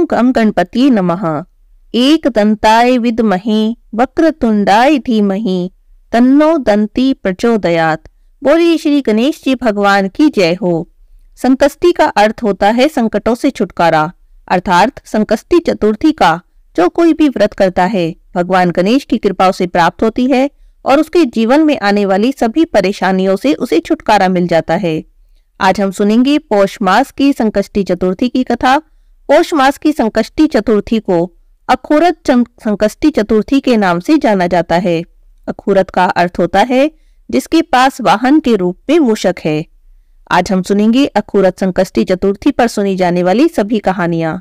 गं गणपति नमः। एक दंताय विद्महे वक्रतुंडाय धीमहि तन्नो दंती प्रचोदयात्। बोलिए श्री गणेश जी भगवान की जय हो। संकष्टी का अर्थ होता है संकटों से छुटकारा, अर्थात संकष्टी चतुर्थी का जो कोई भी व्रत करता है भगवान गणेश की कृपा उसे प्राप्त होती है और उसके जीवन में आने वाली सभी परेशानियों से उसे छुटकारा मिल जाता है। आज हम सुनेंगे पौष मास की संकष्टी चतुर्थी की कथा। पौष मास की संकष्टी चतुर्थी को अखूरत संकष्टी चतुर्थी के नाम से जाना जाता है। अखूरत का अर्थ होता है जिसके पास वाहन के रूप में मूषक है। आज हम सुनेंगे अखूरत संकष्टी चतुर्थी पर सुनी जाने वाली सभी कहानियां।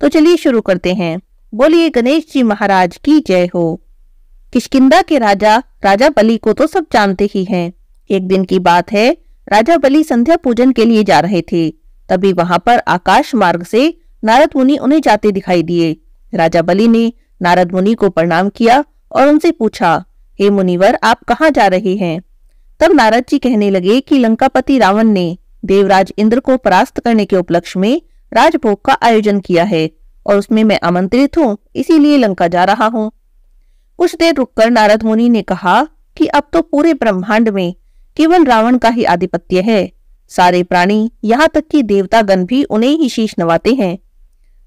तो चलिए शुरू करते हैं। बोलिए गणेश जी महाराज की जय हो। किष्किंधा के राजा बलि को तो सब जानते ही हैं। एक दिन की बात है, राजा बलि संध्या पूजन के लिए जा रहे थे। तभी वहां पर आकाश मार्ग से नारद मुनि उन्हें जाते दिखाई दिए। राजा बलि ने नारद मुनि को प्रणाम किया और उनसे पूछा, हे मुनिवर, आप कहाँ जा रहे हैं? तब नारद जी कहने लगे कि लंकापति रावण ने देवराज इंद्र को परास्त करने के उपलक्ष्य में राजभोग का आयोजन किया है और उसमें मैं आमंत्रित हूँ, इसीलिए लंका जा रहा हूँ। कुछ देर रुककर नारद मुनि ने कहा कि अब तो पूरे ब्रह्मांड में केवल रावण का ही आधिपत्य है। सारे प्राणी, यहाँ तक कि देवतागण भी उन्हें ही शीश नवाते हैं।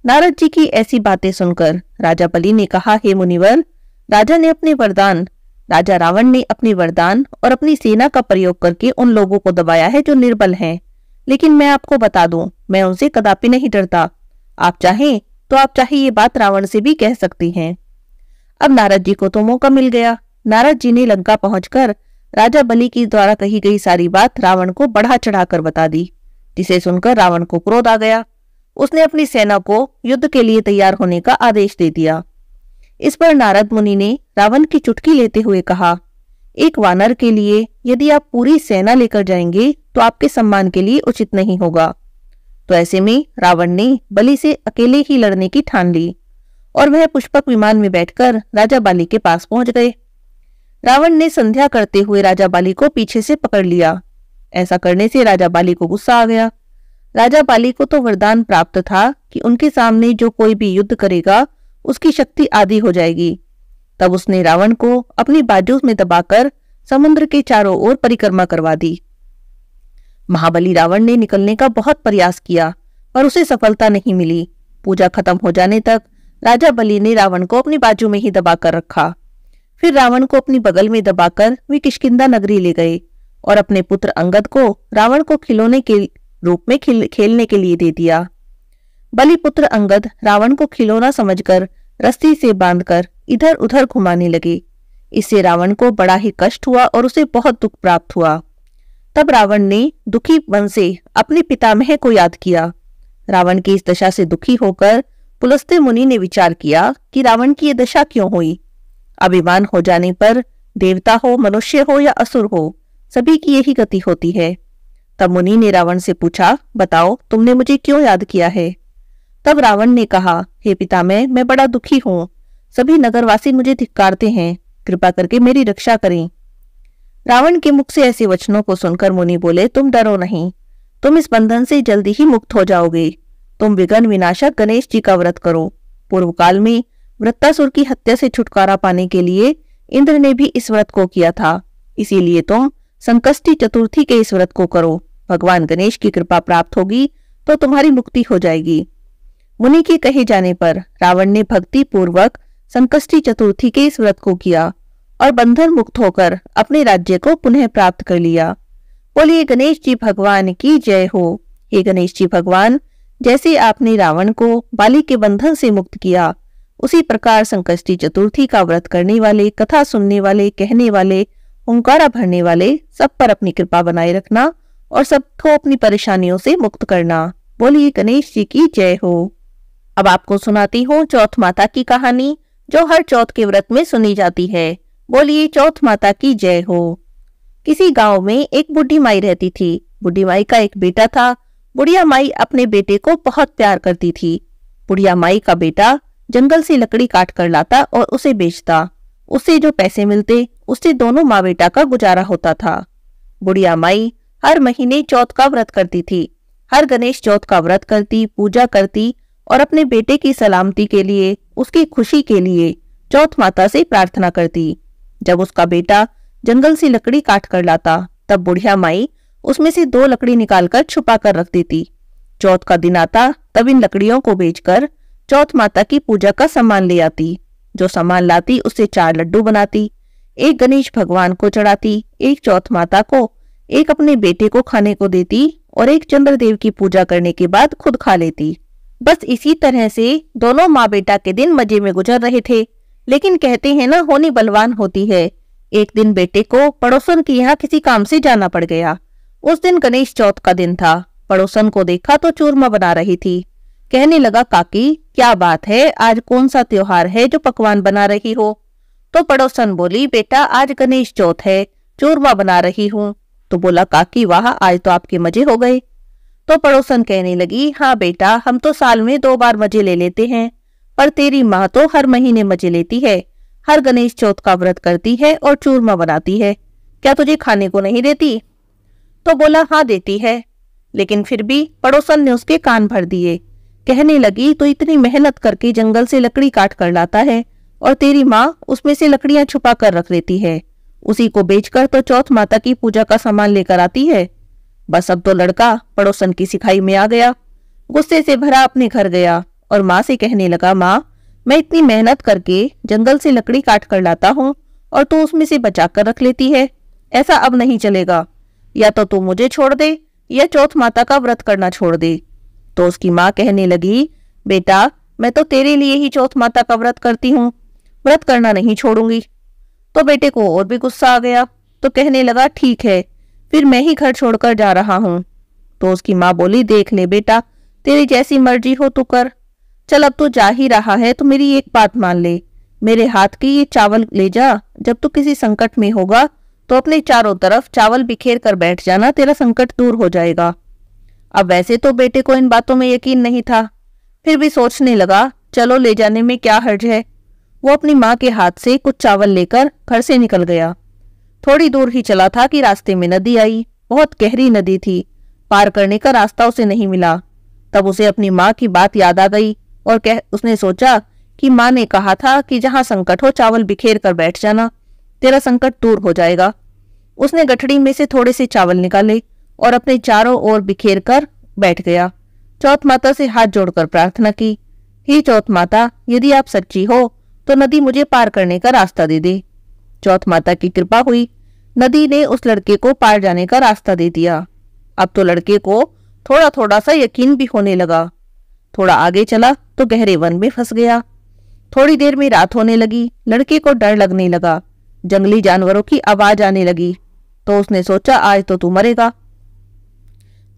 नारद जी की ऐसी बातें सुनकर राजा बलि ने कहा, हे मुनिवर, राजा रावण ने अपने वरदान और अपनी सेना का प्रयोग करके उन लोगों को दबाया है जो निर्बल हैं। लेकिन मैं आपको बता दूं, मैं उनसे कदापि नहीं डरता। आप चाहें तो आप चाहे ये बात रावण से भी कह सकती हैं। अब नारद जी को तो मौका मिल गया। नारद जी ने लंका पहुंचकर राजा बलि की द्वारा कही गई सारी बात रावण को बढ़ा चढ़ाकर बता दी, जिसे सुनकर रावण को क्रोध आ गया। उसने अपनी सेना को युद्ध के लिए तैयार होने का आदेश दे दिया। इस पर नारद मुनि ने रावण की चुटकी लेते हुए कहा, एक वानर के लिए यदि आप पूरी सेना लेकर जाएंगे तो आपके सम्मान के लिए उचित नहीं होगा। तो ऐसे में रावण ने बलि से अकेले ही लड़ने की ठान ली और वह पुष्पक विमान में बैठकर राजा बाली के पास पहुंच गए। रावण ने संध्या करते हुए राजा बाली को पीछे से पकड़ लिया। ऐसा करने से राजा बाली को गुस्सा आ गया। राजा बाली को तो वरदान प्राप्त था कि उनके सामने जो कोई भी युद्ध करेगा उसकी शक्ति आधी हो जाएगी। तब उसने रावण को अपनी बाजू में दबाकर समुद्र के चारों ओर परिक्रमा करवा दी। महाबली रावण ने निकलने का बहुत प्रयास किया पर उसे सफलता नहीं मिली। पूजा खत्म हो जाने तक राजा बलि ने रावण को अपनी बाजू में ही दबाकर रखा। फिर रावण को अपनी बगल में दबाकर वे किष्किंधा नगरी ले गए और अपने पुत्र अंगद को रावण को खिलौने के रूप में खेलने के लिए दे दिया। बलि पुत्र अंगद रावण को खिलौना समझकर रस्सी से बांधकर इधर उधर घुमाने लगे। इससे रावण को बड़ा ही कष्ट हुआ और उसे बहुत दुख प्राप्त हुआ। तब रावण ने दुखी मन से अपने पितामह को याद किया। रावण की इस दशा से दुखी होकर पुलस्त्य मुनि ने विचार किया कि रावण की ये दशा क्यों हुई। अभिमान हो जाने पर देवता हो, मनुष्य हो या असुर हो, सभी की यही गति होती है। तब मुनि ने रावण से पूछा, बताओ तुमने मुझे क्यों याद किया है? तब रावण ने कहा, हे पितामह, मैं बड़ा दुखी हूँ। सभी नगरवासी मुझे धिक्कारते हैं, कृपा करके मेरी रक्षा करें। रावण के मुख से ऐसे वचनों को सुनकर मुनि बोले, तुम डरो नहीं, तुम इस बंधन से जल्दी ही मुक्त हो जाओगे। तुम विघ्न विनाशक गणेश जी का व्रत करो। पूर्व काल में वृत्तासुर की हत्या से छुटकारा पाने के लिए इंद्र ने भी इस व्रत को किया था। इसीलिए तुम संकष्टी चतुर्थी के इस व्रत को करो। भगवान गणेश की कृपा प्राप्त होगी तो तुम्हारी मुक्ति हो जाएगी। मुनि के कहे जाने पर रावण ने भक्ति पूर्वक संकष्टी चतुर्थी के इस व्रत को किया और बंधन मुक्त होकर अपने राज्य को पुनः प्राप्त कर लिया। बोलिए गणेश जी भगवान की जय हो। हे गणेश जी भगवान, जैसे आपने रावण को बाली के बंधन से मुक्त किया, उसी प्रकार संकष्टी चतुर्थी का व्रत करने वाले, कथा सुनने वाले, कहने वाले, ओंकारा भरने वाले सब पर अपनी कृपा बनाए रखना और सबको अपनी परेशानियों से मुक्त करना। बोलिए गणेश जी की जय हो। अब आपको सुनाती हूँ चौथ माता की कहानी, जो हर चौथ के व्रत में सुनी जाती है। बोलिए चौथ माता की जय हो। किसी गांव में एक बुढ़ी माई रहती थी। बुढ़ी माई का एक बेटा था। बुढ़िया माई अपने बेटे को बहुत प्यार करती थी। बुढ़िया माई का बेटा जंगल से लकड़ी काट कर लाता और उसे बेचता। उससे जो पैसे मिलते उससे दोनों माँ बेटा का गुजारा होता था। बुढ़िया माई हर महीने चौथ का व्रत करती थी। हर गणेश चौथ का व्रत करती, पूजा करती और अपने बेटे की सलामती के लिए, उसकी खुशी के लिए चौथ माता से प्रार्थना करती। जब उसका बेटा जंगल से लकड़ी काट कर लाता, तब बुढ़िया माई उसमें से 2 लकड़ी निकालकर छुपा कर रख देती। चौथ का दिन आता तब इन लकड़ियों को बेचकर चौथ माता की पूजा का सामान ले आती। जो सामान लाती उससे 4 लड्डू बनाती, एक गणेश भगवान को चढ़ाती, एक चौथ माता को, एक अपने बेटे को खाने को देती और एक चंद्रदेव की पूजा करने के बाद खुद खा लेती। बस इसी तरह से दोनों माँ बेटा के दिन मजे में गुजर रहे थे। लेकिन कहते हैं ना, होनी बलवान होती है। एक दिन बेटे को पड़ोसन के यहाँ किसी काम से जाना पड़ गया। उस दिन गणेश चौथ का दिन था। पड़ोसन को देखा तो चूरमा बना रही थी। कहने लगा, काकी क्या बात है, आज कौन सा त्योहार है जो पकवान बना रही हो? तो पड़ोसन बोली, बेटा आज गणेश चौथ है, चूरमा बना रही हूँ। तो बोला, काकी वाह, आज तो आपके मजे हो गए। तो पड़ोसन कहने लगी, हाँ बेटा, हम तो साल में 2 बार मजे ले लेते हैं, पर तेरी माँ तो हर महीने मजे लेती है, हर गणेश चौथ का व्रत करती है और चूरमा बनाती है, क्या तुझे खाने को नहीं देती? तो बोला, हाँ देती है। लेकिन फिर भी पड़ोसन ने उसके कान भर दिए। कहने लगी, तो इतनी मेहनत करके जंगल से लकड़ी काट कर लाता है और तेरी माँ उसमें से लकड़ियां छुपा कर रख लेती है, उसी को बेचकर तो चौथ माता की पूजा का सामान लेकर आती है। बस अब तो लड़का पड़ोसन की सिखाई में आ गया। गुस्से से भरा अपने घर गया और माँ से कहने लगा, माँ मैं इतनी मेहनत करके जंगल से लकड़ी काट कर लाता हूँ और तू उसमें से बचा कर रख लेती है, ऐसा अब नहीं चलेगा। या तो तू मुझे छोड़ दे या चौथ माता का व्रत करना छोड़ दे। तो उसकी माँ कहने लगी, बेटा मैं तो तेरे लिए ही चौथ माता का व्रत करती हूँ, व्रत करना नहीं छोड़ूंगी। तो बेटे को और भी गुस्सा आ गया, तो कहने लगा, ठीक है फिर मैं ही घर छोड़कर जा रहा हूँ। तो उसकी माँ बोली, देख ले बेटा, तेरी जैसी मर्जी हो तू कर, चल अब तू जा ही रहा है तो मेरी एक बात मान ले, मेरे हाथ की ये चावल ले जा, जब तू किसी संकट में होगा तो अपने चारों तरफ चावल बिखेर कर बैठ जाना, तेरा संकट दूर हो जाएगा। अब वैसे तो बेटे को इन बातों में यकीन नहीं था, फिर भी सोचने लगा, चलो ले जाने में क्या हर्ज है। वो अपनी माँ के हाथ से कुछ चावल लेकर घर से निकल गया। थोड़ी दूर ही चला था कि रास्ते में नदी आई। बहुत गहरी नदी थी, पार करने का रास्ता उसे नहीं मिला। तब उसे अपनी माँ की बात याद आ गई और उसने सोचा कि माँ ने कहा था कि जहां संकट हो चावल बिखेर कर बैठ जाना, तेरा संकट दूर हो जाएगा। उसने गठड़ी में से थोड़े से चावल निकाले और अपने चारों ओर बिखेर कर बैठ गया। चौथ माता से हाथ जोड़कर प्रार्थना की, हे चौथ माता, यदि आप सच्ची हो तो नदी मुझे पार करने का रास्ता दे दे। चौथ माता की कृपा हुई, नदी ने उस लड़के को पार जाने का रास्ता दे दिया। अब तो लड़के को थोड़ा थोड़ा सा यकीन भी होने लगा। थोड़ा आगे चला तो गहरे वन में फंस गया। थोड़ी देर में रात होने लगी, लड़के को डर लगने लगा, जंगली जानवरों की आवाज आने लगी। तो उसने सोचा, आज तो तू मरेगा।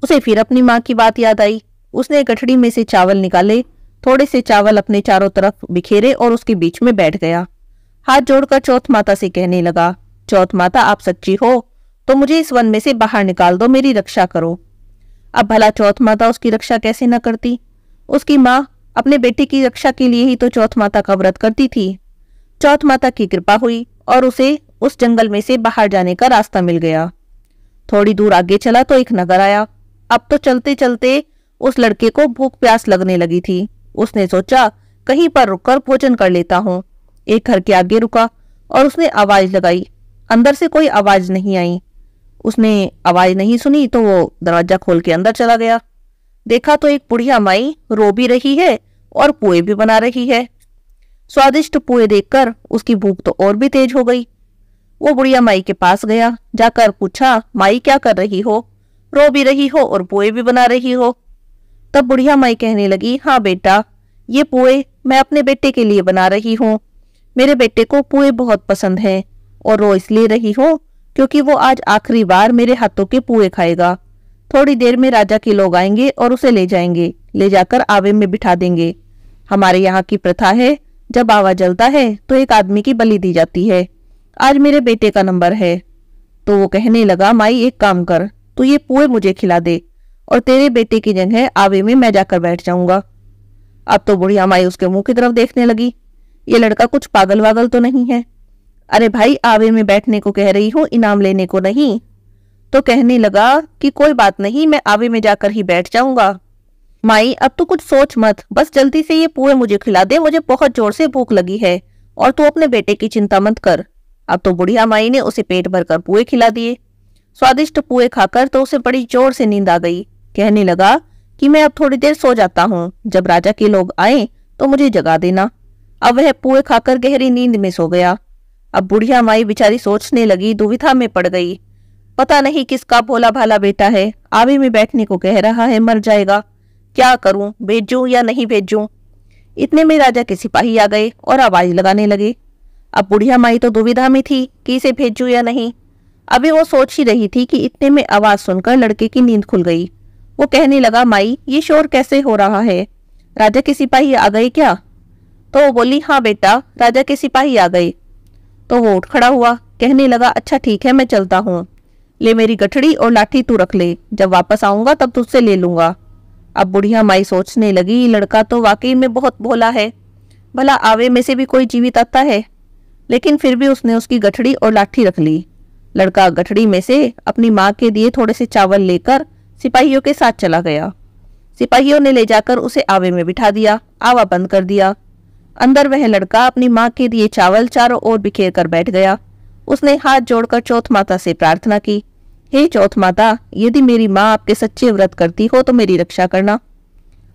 उसे फिर अपनी माँ की बात याद आई। उसने गठड़ी में से चावल निकाले, थोड़े से चावल अपने चारों तरफ बिखेरे और उसके बीच में बैठ गया। हाथ जोड़कर चौथ माता से कहने लगा, चौथ माता आप सच्ची हो तो मुझे इस वन में से बाहर निकाल दो, मेरी रक्षा करो। अब भला चौथ माता उसकी रक्षा कैसे न करती? उसकी माँ अपने बेटे की रक्षा के लिए ही तो चौथ माता का व्रत करती थी। चौथ माता की कृपा हुई और उसे उस जंगल में से बाहर जाने का रास्ता मिल गया। थोड़ी दूर आगे चला तो एक नगर आया। अब तो चलते चलते उस लड़के को भूख प्यास लगने लगी थी। उसने सोचा, कहीं पर रुककर भोजन कर लेता हूँ। एक घर के आगे रुका और उसने आवाज लगाई। अंदर से कोई आवाज नहीं आई। उसने आवाज नहीं सुनी तो वो दरवाजा खोल के अंदर चला गया। देखा तो एक बुढ़िया माई रो भी रही है और पुए भी बना रही है। स्वादिष्ट पुए देखकर उसकी भूख तो और भी तेज हो गई। वो बुढ़िया माई के पास गया, जाकर पूछा, माई क्या कर रही हो, रो भी रही हो और पुए भी बना रही हो? तब बुढ़िया माई कहने लगी, हाँ बेटा, ये पुए मैं अपने बेटे के लिए बना रही हूँ। मेरे बेटे को पुए बहुत पसंद हैं और रो इसलिए रही हूँ क्योंकि वो आज आखिरी बार मेरे हाथों के पुए खाएगा। थोड़ी देर में राजा के लोग आएंगे और उसे ले जाएंगे, ले जाकर आवे में बिठा देंगे। हमारे यहाँ की प्रथा है, जब आवा जलता है तो एक आदमी की बलि दी जाती है। आज मेरे बेटे का नंबर है। तो वो कहने लगा, माई एक काम कर, तू ये पुए मुझे खिला दे और तेरे बेटे की जगह आवे में मैं जाकर बैठ जाऊंगा। अब तो बुढ़िया माई उसके मुंह की तरफ देखने लगी, ये लड़का कुछ पागल वागल तो नहीं है? अरे भाई, आवे में बैठने को कह रही हूँ, इनाम लेने को नहीं। तो कहने लगा कि कोई बात नहीं, मैं आवे में जाकर ही बैठ जाऊंगा। माई अब तू कुछ सोच मत, बस जल्दी से ये पुए मुझे खिला दे, मुझे बहुत जोर से भूख लगी है, और तू अपने बेटे की चिंता मत कर। अब तो बुढ़िया माई ने उसे पेट भरकर पुए खिला दिए। स्वादिष्ट पुए खाकर तो उसे बड़ी जोर से नींद आ गई। कहने लगा कि मैं अब थोड़ी देर सो जाता हूँ, जब राजा के लोग आए तो मुझे जगा देना। अब वह पुए खाकर गहरी नींद में सो गया। अब बुढ़िया माई बेचारी सोचने लगी, दुविधा में पड़ गई। पता नहीं किसका भोला भाला बेटा है, आवे में बैठने को कह रहा है, मर जाएगा, क्या करूं, भेजूं या नहीं भेजूं। इतने में राजा के सिपाही आ गए और आवाज लगाने लगे। अब बुढ़िया माई तो दुविधा में थी कि इसे भेजूं या नहीं। अभी वो सोच ही रही थी कि इतने में आवाज सुनकर लड़के की नींद खुल गई। वो कहने लगा, माई ये शोर कैसे हो रहा है, राजा के सिपाही आ गए क्या? तो वो बोली, हाँ बेटा, राजा के सिपाही आ गए। तो वो उठ खड़ा हुआ, कहने लगा, अच्छा ठीक है, मैं चलता हूँ, ले मेरी गठड़ी और लाठी तू रख ले, जब वापस आऊंगा तब तुझसे ले लूंगा। अब बुढ़िया माई सोचने लगी, लड़का तो वाकई में बहुत भोला है, भला आवे में से भी कोई जीवित आता है। लेकिन फिर भी उसने उसकी गठड़ी और लाठी रख ली। लड़का गठड़ी में से अपनी माँ के दिए थोड़े से चावल लेकर सिपाहियों के साथ चला गया। सिपाहियों ने ले जाकर उसे आवे में बिठा दिया, आवा बंद कर दिया। अंदर वह लड़का अपनी माँ के दिए चावल चारों ओर बिखेर कर बैठ गया। उसने हाथ जोड़कर चौथ माता से प्रार्थना की, हे चौथ माता, यदि मेरी माँ आपके सच्चे व्रत करती हो तो मेरी रक्षा करना।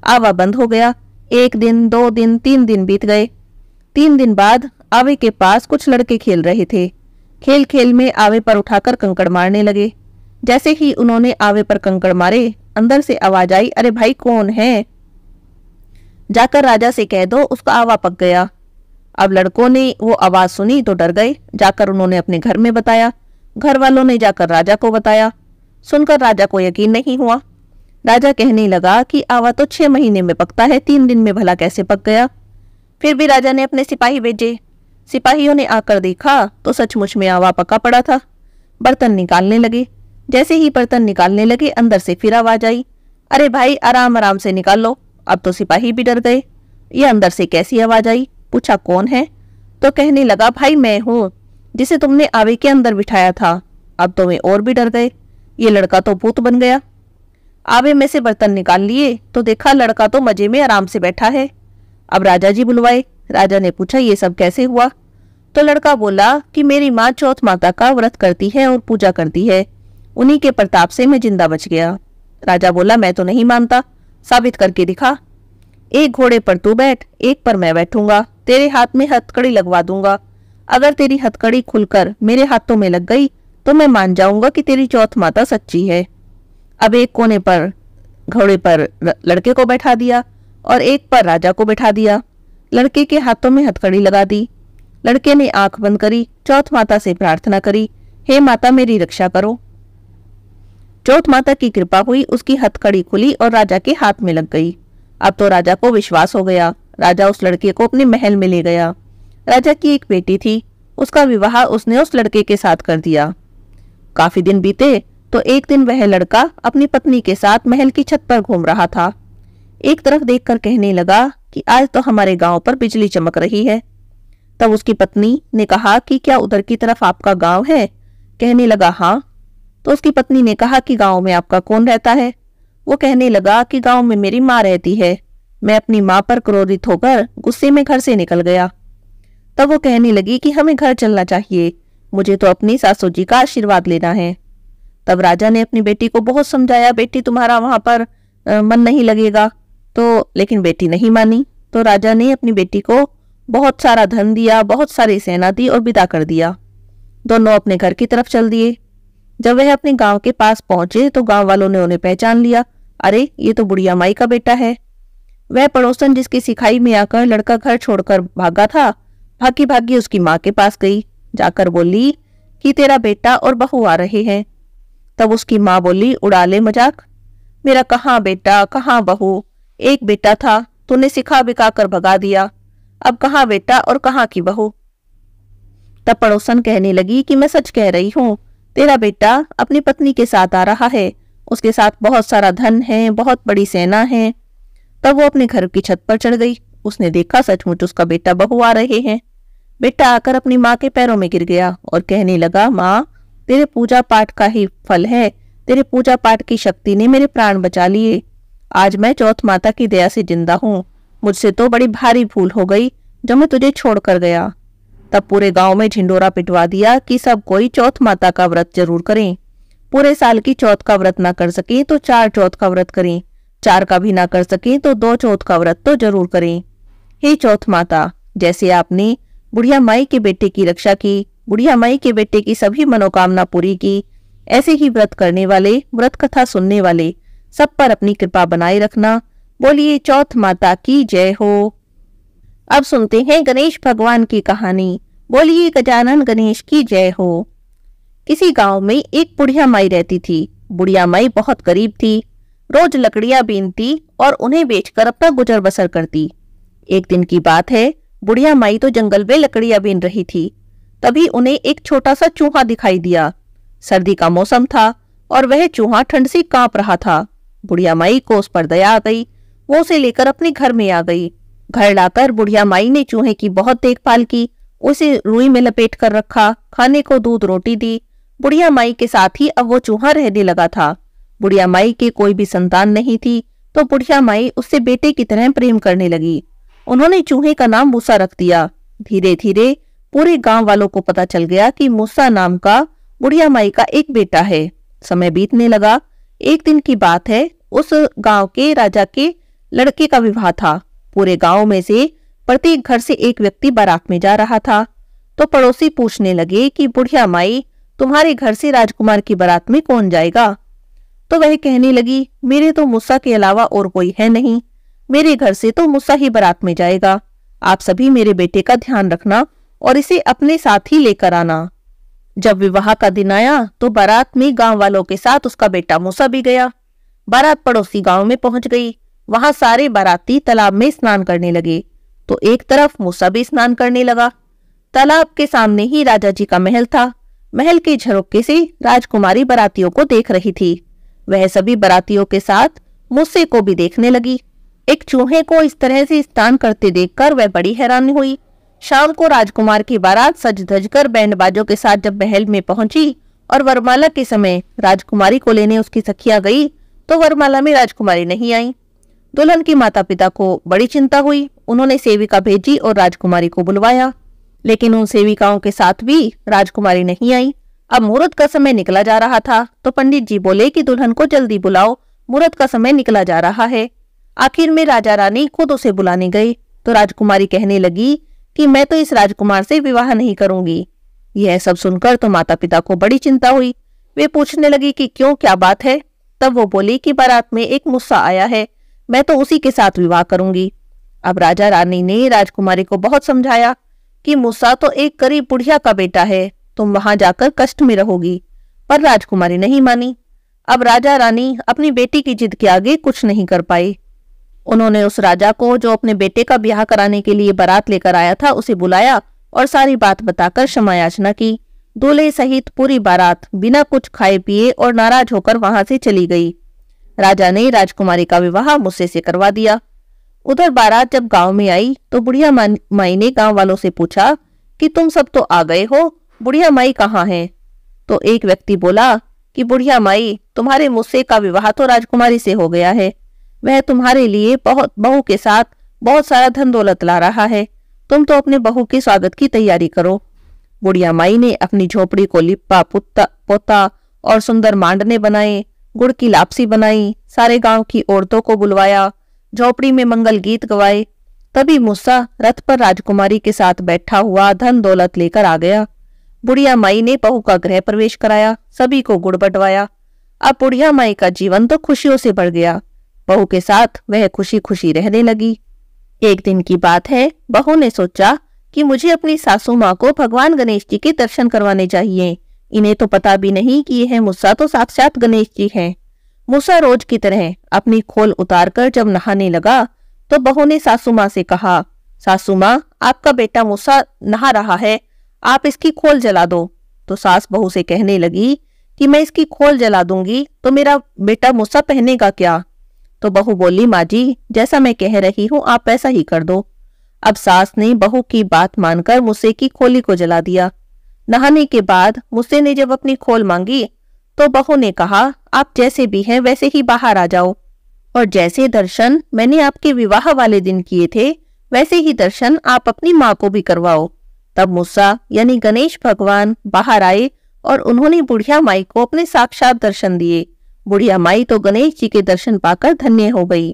आवा बंद हो गया। 1 दिन, 2 दिन, 3 दिन बीत गए। 3 दिन बाद आवे के पास कुछ लड़के खेल रहे थे। खेल खेल में आवे पर उठाकर कंकड़ मारने लगे। जैसे ही उन्होंने आवे पर कंकड़ मारे, अंदर से आवाज आई, अरे भाई कौन है, जाकर राजा से कह दो उसका आवा पक गया। अब लड़कों ने वो आवाज सुनी तो डर गए। जाकर उन्होंने अपने घर में बताया। घर वालों ने जाकर राजा को बताया। सुनकर राजा को यकीन नहीं हुआ। राजा कहने लगा कि आवा तो 6 महीने में पकता है, 3 दिन में भला कैसे पक गया। फिर भी राजा ने अपने सिपाही भेजे। सिपाहियों ने आकर देखा तो सचमुच में आवा पका पड़ा था। बर्तन निकालने लगे। जैसे ही बर्तन निकालने लगे, अंदर से फिर आवाज आई, अरे भाई आराम आराम से निकाल लो। अब तो सिपाही भी डर गए। ये अंदर से कैसी आवाज आई? पूछा, कौन है? तो कहने लगा, भाई मैं हूँ, जिसे तुमने आवे के अंदर बिठाया था। अब तो वे और भी डर गए, ये लड़का तो भूत बन गया। आवे में से बर्तन निकाल लिए तो देखा लड़का तो मजे में आराम से बैठा है। अब राजा जी बुलवाए। राजा ने पूछा, ये सब कैसे हुआ? तो लड़का बोला कि मेरी माँ चौथ माता का व्रत करती है और पूजा करती है, उन्हीं के प्रताप से मैं जिंदा बच गया। राजा बोला, मैं तो नहीं मानता, साबित करके दिखा। एक घोड़े पर तू बैठ, एक पर मैं बैठूंगा, तेरे हाथ में हथकड़ी लगवा दूंगा। अगर तेरी हथकड़ी खुलकर मेरे हाथों में लग गई तो मैं मान जाऊंगा कि तेरी चौथ माता सच्ची है। अब एक कोने पर घोड़े पर लड़के को बैठा दिया और एक पर राजा को बैठा दिया। लड़के के हाथों में हथकड़ी लगा दी। लड़के ने आंख बंद करी, चौथ माता से प्रार्थना करी, हे माता मेरी रक्षा करो। चौथ माता की कृपा हुई, उसकी हथकड़ी खुली और राजा के हाथ में लग गई। अब तो राजा को विश्वास हो गया। राजा उस लड़के को अपने महल में ले गया। राजा की एक बेटी थी, उसका विवाह उसने उस लड़के के साथ कर दिया। काफी दिन बीते तो एक दिन वह लड़का अपनी पत्नी के साथ महल की छत पर घूम रहा था। एक तरफ देखकर कहने लगा कि आज तो हमारे गांव पर बिजली चमक रही है। तब उसकी पत्नी ने कहा कि क्या उधर की तरफ आपका गांव है? कहने लगा, हाँ। तो उसकी पत्नी ने कहा कि गांव में आपका कौन रहता है? वो कहने लगा कि गांव में मेरी माँ रहती है। मैं अपनी माँ पर क्रोधित होकर गुस्से में घर से निकल गया। तब वो कहने लगी कि हमें घर चलना चाहिए, मुझे तो अपनी सासू जी का आशीर्वाद लेना है। तब राजा ने अपनी बेटी को बहुत समझाया, बेटी तुम्हारा वहां पर मन नहीं लगेगा, तो लेकिन बेटी नहीं मानी। तो राजा ने अपनी बेटी को बहुत सारा धन दिया, बहुत सारी सेना दी और विदा कर दिया। दोनों अपने घर की तरफ चल दिए। जब वह अपने गांव के पास पहुंचे तो गांव वालों ने उन्हें पहचान लिया। अरे ये तो बुढ़िया माई का बेटा है। वह पड़ोसन जिसकी सिखाई में आकर लड़का घर छोड़कर भागा था, भागी भागी उसकी माँ के पास गई। जाकर बोली कि तेरा बेटा और बहू आ रहे हैं। तब उसकी माँ बोली, उड़ा ले मजाक, मेरा कहाँ बेटा कहाँ बहू, एक बेटा था, तूने सिखा बिका कर भगा दिया, अब कहाँ बेटा और कहाँ की बहू। तब पड़ोसन कहने लगी कि मैं सच कह रही हूँ, तेरा बेटा अपनी पत्नी के साथ आ रहा है, उसके साथ बहुत सारा धन है, बहुत बड़ी सेना है। तब वो अपने घर की छत पर चढ़ गई। उसने देखा सचमुच उसका बेटा बहू आ रहे हैं। बेटा आकर अपनी माँ के पैरों में गिर गया और कहने लगा, माँ तेरे पूजा पाठ का ही फल है, तेरे पूजा पाठ की शक्ति ने मेरे प्राण बचा लिए। आज मैं चौथ माता की दया से जिंदा हूँ। मुझसे तो बड़ी भारी भूल हो गई जो मैं तुझे छोड़कर गया। तब पूरे गांव में झिंडोरा पिटवा दिया कि सब कोई चौथ माता का व्रत जरूर करें। पूरे साल की चौथ का व्रत ना कर सके तो 4 चौथ का व्रत करें, 4 का भी ना कर सके तो 2 चौथ का व्रत तो जरूर करें। हे चौथ माता, जैसे आपने बुढ़िया माई के बेटे की रक्षा की, बुढ़िया माई के बेटे की सभी मनोकामना पूरी की, ऐसे ही व्रत करने वाले, व्रत कथा सुनने वाले सब पर अपनी कृपा बनाए रखना। बोलिए चौथ माता की जय हो। अब सुनते हैं गणेश भगवान की कहानी। बोलिए गजानन गणेश की जय हो। किसी गांव में एक बुढ़िया माई रहती थी। बुढ़िया माई बहुत गरीब थी, रोज लकड़ियां बीनती और उन्हें बेचकर अपना गुजर बसर करती। एक दिन की बात है, बुढ़िया माई तो जंगल में लकड़ियां बीन रही थी। तभी उन्हें एक छोटा सा चूहा दिखाई दिया। सर्दी का मौसम था और वह चूहा ठंड से कांप रहा था। बुढ़िया माई को उस पर दया आ गई। वो उसे लेकर अपने घर में आ गई। घर लाकर बुढ़िया माई ने चूहे की बहुत देखभाल की, उसे रुई में लपेट कर रखा, खाने को दूध रोटी दी। बुढ़िया माई के साथ ही अब वो चूहा रहने लगा था। बुढ़िया माई के कोई भी संतान नहीं थी, तो बुढ़िया माई उससे बेटे की तरह प्रेम करने लगी। उन्होंने चूहे का नाम मूसा रख दिया। धीरे धीरे पूरे गांव वालों को पता चल गया कि मूसा नाम का बुढ़िया माई का एक बेटा है। समय बीतने लगा। एक दिन की बात है, उस गांव के राजा के लड़के का विवाह था। पूरे गांव में से प्रत्येक घर से एक व्यक्ति बारात में जा रहा था। तो पड़ोसी पूछने लगे कि बुढ़िया माई, तुम्हारे घर से राजकुमार की बारात में कौन जाएगा? तो वह कहने लगी, मेरे तो मूसा के अलावा और कोई है नहीं, मेरे घर से तो मूसा ही बारात में जाएगा। आप सभी मेरे बेटे का ध्यान रखना और इसे अपने साथ ही लेकर आना। जब विवाह का दिन आया तो बारात में गांव वालों के साथ उसका बेटा मूसा भी गया। बारात पड़ोसी गांव में पहुंच गई। वहां सारे बाराती तालाब में स्नान करने लगे, तो एक तरफ मूसा भी स्नान करने लगा। तालाब के सामने ही राजा जी का महल था। महल के झरोखे से राजकुमारी बारातियों को देख रही थी। वह सभी बारातियों के साथ मूसे को भी देखने लगी। एक चूहे को इस तरह से स्नान करते देखकर वह बड़ी हैरान हुई। शाम को राजकुमार की बारात सज धज कर बैंड बाजों के साथ जब महल में पहुंची और वरमाला के समय राजकुमारी को लेने उसकी सखिया गई, तो वरमाला में राजकुमारी नहीं आई। दुल्हन की माता पिता को बड़ी चिंता हुई। उन्होंने सेविका भेजी और राजकुमारी को बुलवाया, लेकिन उन सेविकाओं के साथ भी राजकुमारी नहीं आई। अब मुहूर्त का समय निकला जा रहा था, तो पंडित जी बोले कि दुल्हन को जल्दी बुलाओ, मुहूर्त का समय निकला जा रहा है। आखिर में राजा रानी खुद उसे बुलाने गए, तो राजकुमारी कहने लगी कि मैं तो इस राजकुमार से विवाह नहीं करूंगी। यह सब सुनकर तो माता पिता को बड़ी चिंता हुई। वे पूछने लगी कि क्यों, क्या बात है? तब वो बोली कि बारात में एक मूसा आया है, मैं तो उसी के साथ विवाह करूंगी। अब राजा रानी ने राजकुमारी को बहुत समझाया कि मूसा तो एक गरीब बुढ़िया का बेटा है, तुम वहां जाकर कष्ट में रहोगी, पर राजकुमारी नहीं मानी। अब राजा रानी अपनी बेटी की जिद के आगे कुछ नहीं कर पाई। उन्होंने उस राजा को, जो अपने बेटे का ब्याह कराने के लिए बारात लेकर आया था, उसे बुलाया और सारी बात बताकर क्षमा याचना की। दूल्हे सहित पूरी बारात बिना कुछ खाए पिए और नाराज होकर वहां से चली गई। राजा ने राजकुमारी का विवाह मूसे से करवा दिया। उधर बारात जब गांव में आई तो बुढ़िया माई ने गांव वालों से पूछा कि तुम सब तो आ गए हो, बुढ़िया माई कहाँ है? तो एक व्यक्ति बोला कि बुढ़िया माई, तुम्हारे मूसे का विवाह तो राजकुमारी से हो गया है। वह तुम्हारे लिए बहुत बहू के साथ बहुत सारा धन दौलत ला रहा है। तुम तो अपने बहू के स्वागत की तैयारी करो। बुढ़िया माई ने अपनी झोपड़ी को लिपा पोता और सुंदर मांडने बनाए, गुड़ की लापसी बनाई, सारे गांव की औरतों को बुलवाया, झोपड़ी में मंगल गीत गवाए। तभी मूसा रथ पर राजकुमारी के साथ बैठा हुआ धन दौलत लेकर आ गया। बुढ़िया माई ने बहू का गृह प्रवेश कराया, सभी को गुड़ बंटवाया। अब बुढ़िया माई का जीवन तो खुशियों से भर गया। बहू के साथ वह खुशी खुशी रहने लगी। एक दिन की बात है, बहू ने सोचा कि मुझे अपनी सासू माँ को भगवान गणेश जी के दर्शन करवाने चाहिए। इन्हें तो पता भी नहीं कि यह मूसा तो साक्षात गणेश जी हैं। मूसा रोज की तरह अपनी खोल उतारकर जब नहाने लगा तो बहू ने सासू माँ से कहा, सासू माँ, आपका बेटा मूसा नहा रहा है, आप इसकी खोल जला दो। तो सास बहू से कहने लगी कि मैं इसकी खोल जला दूंगी तो मेरा बेटा मूसा पहनेगा क्या? तो बहू बोली, माँ जी, जैसा मैं कह रही हूँ आप वैसा ही कर दो। अब सास ने बहू की बात मानकर मूसे की खोली को जला दिया। नहाने के बाद मूसे ने जब अपनी खोल मांगी तो बहू ने कहा, आप जैसे भी हैं वैसे ही बाहर आ जाओ। और जैसे दर्शन मैंने आपके विवाह वाले दिन किए थे, वैसे ही दर्शन आप अपनी माँ को भी करवाओ। तब मूसा यानी गणेश भगवान बाहर आए और उन्होंने बुढ़िया माई को अपने साक्षात दर्शन दिए। बुढ़िया माई तो गणेश जी के दर्शन पाकर धन्य हो गई।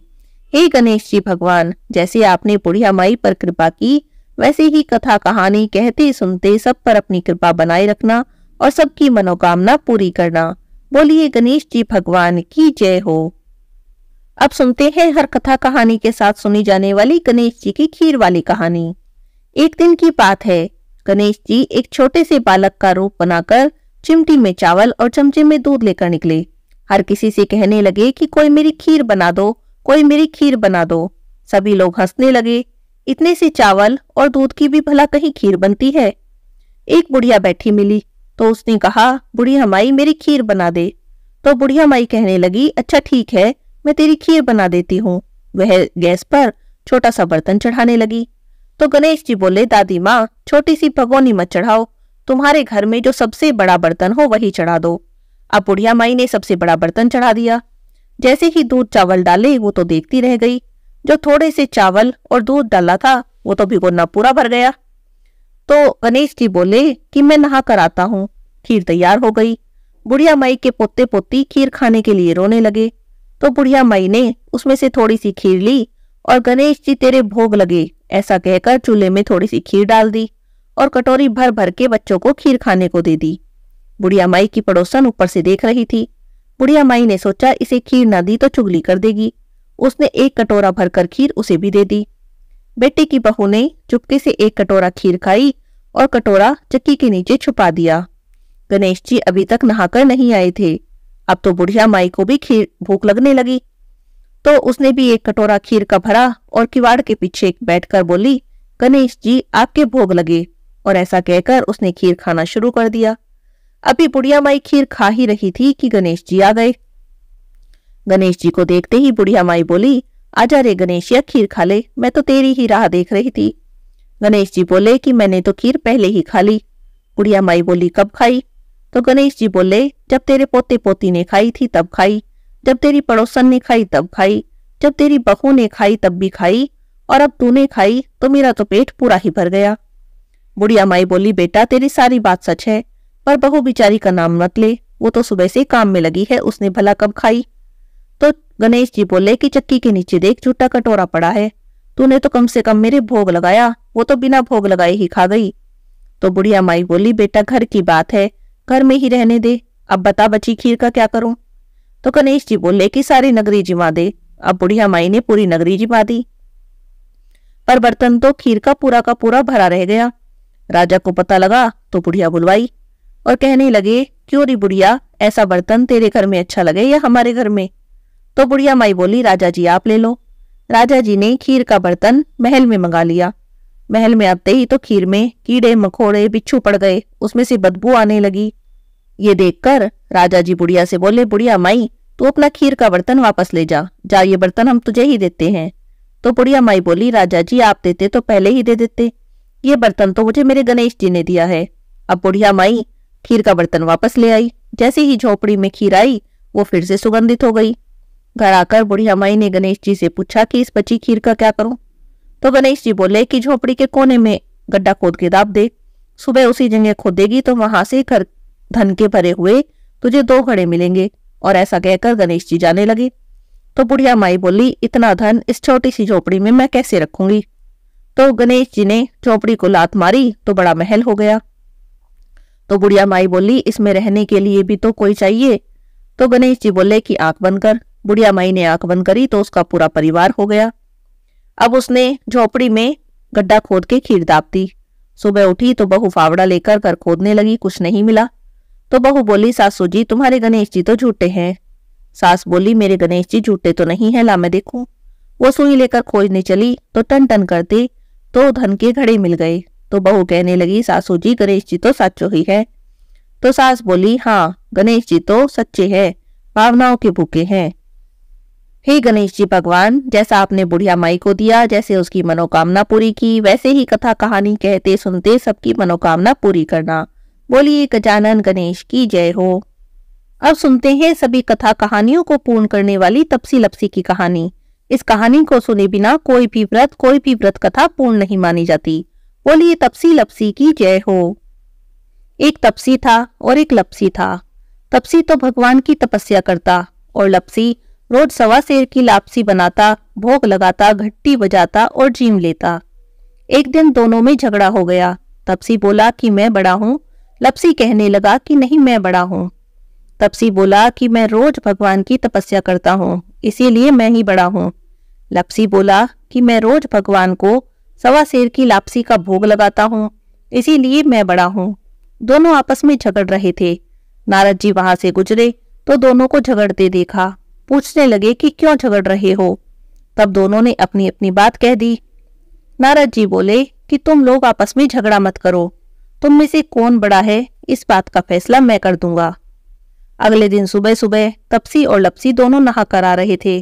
हे गणेश जी भगवान, जैसे आपने बुढ़िया माई पर कृपा की, वैसे ही कथा कहानी कहते सुनते सब पर अपनी कृपा बनाए रखना और सबकी मनोकामना पूरी करना। बोलिए गणेश जी भगवान की जय हो। अब सुनते हैं हर कथा कहानी के साथ सुनी जाने वाली गणेश जी की खीर वाली कहानी। एक दिन की बात है, गणेश जी एक छोटे से बालक का रूप बनाकर चिमटी में चावल और चमचे में दूध लेकर निकले। हर किसी से कहने लगे कि कोई मेरी खीर बना दो, कोई मेरी खीर बना दो। सभी लोग हंसने लगे, इतने से चावल और दूध की भी भला कहीं खीर बनती है। एक बुढ़िया बैठी मिली तो उसने कहा, बुढ़िया माई मेरी खीर बना दे। तो बुढ़िया माई कहने लगी, अच्छा ठीक है, मैं तेरी खीर बना देती हूँ। वह गैस पर छोटा सा बर्तन चढ़ाने लगी। तो गणेश जी बोले, दादी माँ छोटी सी भगोनी मत चढ़ाओ, तुम्हारे घर में जो सबसे बड़ा बर्तन हो वही चढ़ा दो। अब बुढ़िया माई ने सबसे बड़ा बर्तन चढ़ा दिया। जैसे ही दूध चावल डाले वो तो देखती रह गई। जो थोड़े से चावल और दूध डाला था वो तो भिगोना पूरा भर गया। तो गणेश जी बोले कि मैं नहा कर आता हूँ। खीर तैयार हो गई। बुढ़िया माई के पोते पोती खीर खाने के लिए रोने लगे। तो बुढ़िया माई ने उसमें से थोड़ी सी खीर ली और गणेश जी तेरे भोग लगे ऐसा कहकर चूल्हे में थोड़ी सी खीर डाल दी और कटोरी भर भर के बच्चों को खीर खाने को दे दी। बुढ़िया माई की पड़ोसन ऊपर से देख रही थी। बुढ़िया माई ने सोचा इसे खीर न दी तो चुगली कर देगी। उसने एक कटोरा भरकर खीर उसे भी दे दी। बेटे की बहू ने चुपके से एक कटोरा खीर खाई और कटोरा चक्की के नीचे छुपा दिया। गणेश जी अभी तक नहाकर नहीं आए थे। अब तो बुढ़िया माई को भी खीर भूख लगने लगी, तो उसने भी एक कटोरा खीर का भरा और किवाड़ के पीछे बैठकर बोली, गणेश जी आपके भोग लगे। और ऐसा कहकर उसने खीर खाना शुरू कर दिया। अभी बुढ़िया माई खीर खा ही रही थी कि गणेश जी आ गए। गणेश जी को देखते ही बुढ़िया माई बोली, आजा रे गणेशिया खीर खा ले, मैं तो तेरी ही राह देख रही थी। गणेश जी बोले कि मैंने तो खीर पहले ही खा ली। बुढ़िया माई बोली, कब खाई? तो गणेश जी बोले, जब तेरे पोते पोती ने खाई थी तब खाई, जब तेरी पड़ोसन ने खाई तब खाई, जब तेरी बहू ने खाई तब भी खाई, और अब तूने खाई तो मेरा तो पेट पूरा ही भर गया। बुढ़िया माई बोली, बेटा तेरी सारी बात सच है, पर बहू बिचारी का नाम मत ले, वो तो सुबह से काम में लगी है, उसने भला कब खाई? तो गणेश जी बोले कि चक्की के नीचे देख झूठा कटोरा पड़ा है, तूने तो कम से कम मेरे भोग लगाया, वो तो बिना भोग लगाए ही खा गई। तो बुढ़िया माई बोली, बेटा घर की बात है, घर में ही रहने दे, अब बता बची खीर का क्या करूं? तो गणेश जी बोले कि सारी नगरी जिमा दे। अब बुढ़िया माई ने पूरी नगरी जिमा दी, पर बर्तन तो खीर का पूरा भरा रह गया। राजा को पता लगा तो बुढ़िया बुलवाई और कहने लगे, क्यों री बुढ़िया, ऐसा बर्तन तेरे घर में अच्छा लगे या हमारे घर में? तो बुढ़िया माई बोली, राजा जी आप ले लो। राजा जी ने खीर का बर्तन महल में मंगा लिया। महल में आते ही तो खीर में कीड़े मकोड़े बिच्छू पड़ गए, उसमें से बदबू आने लगी। ये देखकर राजा जी बुढ़िया से बोले, बुढ़िया माई तू अपना खीर का बर्तन वापस ले जा, जा ये बर्तन हम तुझे ही देते हैं। तो बुढ़िया माई बोली, राजा जी आप देते तो पहले ही दे देते, ये बर्तन तो मुझे मेरे गणेश जी ने दिया है। अब बुढ़िया माई खीर का बर्तन वापस ले आई। जैसे ही झोपड़ी में खीर आई वो फिर से सुगंधित हो गई। घर आकर बुढ़िया माई ने गणेश जी से पूछा कि इस बची खीर का क्या करूं? तो गणेश जी बोले कि झोपड़ी के कोने में गड्ढा खोद के दाब दे, सुबह उसी जगह खोदेगी तो वहां से घर धन के भरे हुए तुझे 2 घड़े मिलेंगे। और ऐसा कहकर गणेश जी जाने लगे। तो बुढ़िया माई बोली, इतना धन इस छोटी सी झोपड़ी में मैं कैसे रखूंगी? तो गणेश जी ने झोपड़ी को लात मारी तो बड़ा महल हो गया। तो बुढ़िया माई बोली, इसमें रहने के लिए भी तो कोई चाहिए। तो गणेश जी बोले कि आंख बंद कर। बुढ़िया माई ने आंख बंद करी तो उसका पूरा परिवार हो गया। अब उसने झोपड़ी में गड्ढा खोद के खीर दाप दी। सुबह उठी तो बहू फावड़ा लेकर घर खोदने लगी, कुछ नहीं मिला। तो बहू बोली, सासू जी तुम्हारे गणेश जी तो झूठे हैं। सास बोली, मेरे गणेश जी झूठे तो नहीं है, ला मैं देखूं। वो सुई लेकर खोजने चली तो टन टन करते तो धन के घड़े मिल गए। तो बहू कहने लगी, सासू जी गणेश जी तो सच्चो ही है। तो सास बोली, हाँ गणेश जी तो सच्चे हैं, भावनाओं के भूखे हैं। हे गणेश जी भगवान, जैसा आपने बुढ़िया माई को दिया, जैसे उसकी मनोकामना पूरी की, वैसे ही कथा कहानी कहते सुनते सबकी मनोकामना पूरी करना। बोलिए गजानन गणेश की जय हो। अब सुनते हैं सभी कथा कहानियों को पूर्ण करने वाली तपसी लपसी की कहानी। इस कहानी को सुने बिना कोई भी व्रत कथा पूर्ण नहीं मानी जाती। बोलिए तपसी लपसी की जय हो। एक तपसी था और एक लपसी था। तपसी तो भगवान की तपस्या करता और लपसी रोज सवा सेर की लापसी बनाता, भोग लगाता, घंटी बजाता और जीम लेता। एक दिन दोनों में झगड़ा हो गया। तपसी बोला कि मैं बड़ा हूँ। लपसी कहने लगा कि नहीं, मैं बड़ा हूँ। तपसी बोला कि मैं रोज भगवान की तपस्या करता हूँ, इसीलिए मैं ही बड़ा हूँ। लपसी बोला कि मैं रोज भगवान को सवा सेर की लापसी का भोग लगाता हूँ, इसीलिए मैं बड़ा हूँ। दोनों आपस में झगड़ रहे थे। नारद जी वहां से गुजरे तो दोनों को झगड़ते देखा। पूछने लगे कि क्यों झगड़ रहे हो। तब दोनों ने अपनी अपनी बात कह दी। नारद जी बोले कि तुम लोग आपस में झगड़ा मत करो, तुम में से कौन बड़ा है इस बात का फैसला मैं कर दूंगा। अगले दिन सुबह सुबह तपसी और लपसी दोनों नहा कर आ रहे थे।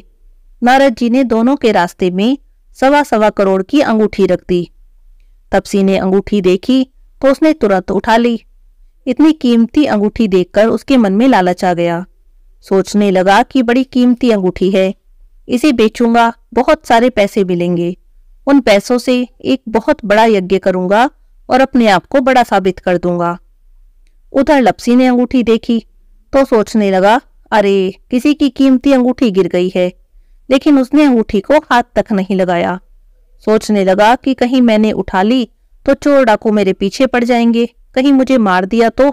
नारद जी ने दोनों के रास्ते में 1.25 करोड़ की अंगूठी रख दी। तपसी ने अंगूठी देखी तो उसने तुरंत उठा ली। इतनी कीमती अंगूठी देखकर उसके मन में लालच आ गया। सोचने लगा कि बड़ी कीमती अंगूठी है, इसे बेचूंगा, बहुत सारे पैसे मिलेंगे। उन पैसों से एक बहुत बड़ा यज्ञ करूंगा और अपने आप को बड़ा साबित कर दूंगा। उधर लपसी ने अंगूठी देखी तो सोचने लगा, अरे किसी की कीमती अंगूठी गिर गई है, लेकिन उसने अंगूठी को हाथ तक नहीं लगाया। सोचने लगा कि कहीं मैंने उठा ली तो चोर डाकू मेरे पीछे पड़ जाएंगे, कहीं मुझे मार दिया तो।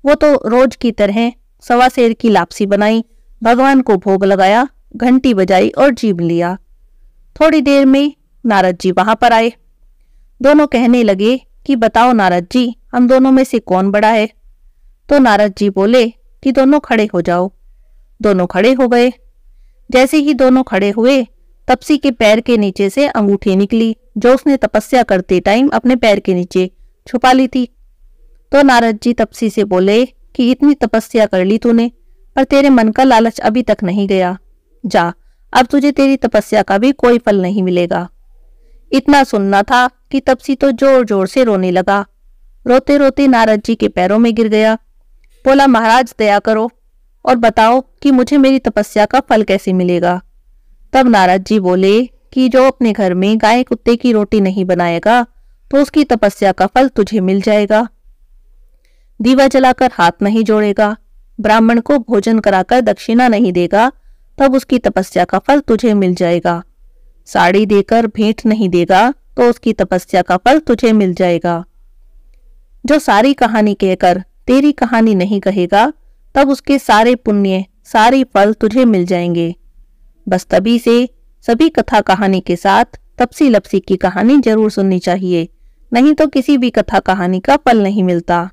वो तो रोज की तरह सवा सेर की लापसी बनाई, भगवान को भोग लगाया, घंटी बजाई और जीभ लिया। थोड़ी देर में नारद जी वहां पर आए। दोनों कहने लगे कि बताओ नारद जी, हम दोनों में से कौन बड़ा है। तो नारद जी बोले कि दोनों खड़े हो जाओ। दोनों खड़े हो गए। जैसे ही दोनों खड़े हुए, तपसी के पैर के नीचे से अंगूठी निकली जो उसने तपस्या करते टाइम अपने पैर के नीचे छुपा ली थी। तो नारद जी तपसी से बोले कि इतनी तपस्या कर ली तूने, पर तेरे मन का लालच अभी तक नहीं गया। जा, अब तुझे तेरी तपस्या का भी कोई फल नहीं मिलेगा। इतना सुनना था कि तपसी तो जोर जोर से रोने लगा। रोते रोते नारद जी के पैरों में गिर गया। बोला, महाराज दया करो और बताओ कि मुझे मेरी तपस्या का फल कैसे मिलेगा। तब नारद जी बोले कि जो अपने घर में गाय कुत्ते की रोटी नहीं बनाएगा तो उसकी तपस्या का फल तुझे मिल जाएगा। दीवा जलाकर हाथ नहीं जोड़ेगा, ब्राह्मण को भोजन कराकर दक्षिणा नहीं देगा, तब उसकी तपस्या का फल तुझे मिल जाएगा। साड़ी देकर भेंट नहीं देगा तो उसकी तपस्या का फल तुझे मिल जाएगा। जो सारी कहानी कहकर तेरी कहानी नहीं कहेगा, तब उसके सारे पुण्य, सारे फल तुझे मिल जाएंगे। बस तभी से सभी कथा कहानी के साथ तपसी लपसी की कहानी जरूर सुननी चाहिए, नहीं तो किसी भी कथा कहानी का फल नहीं मिलता।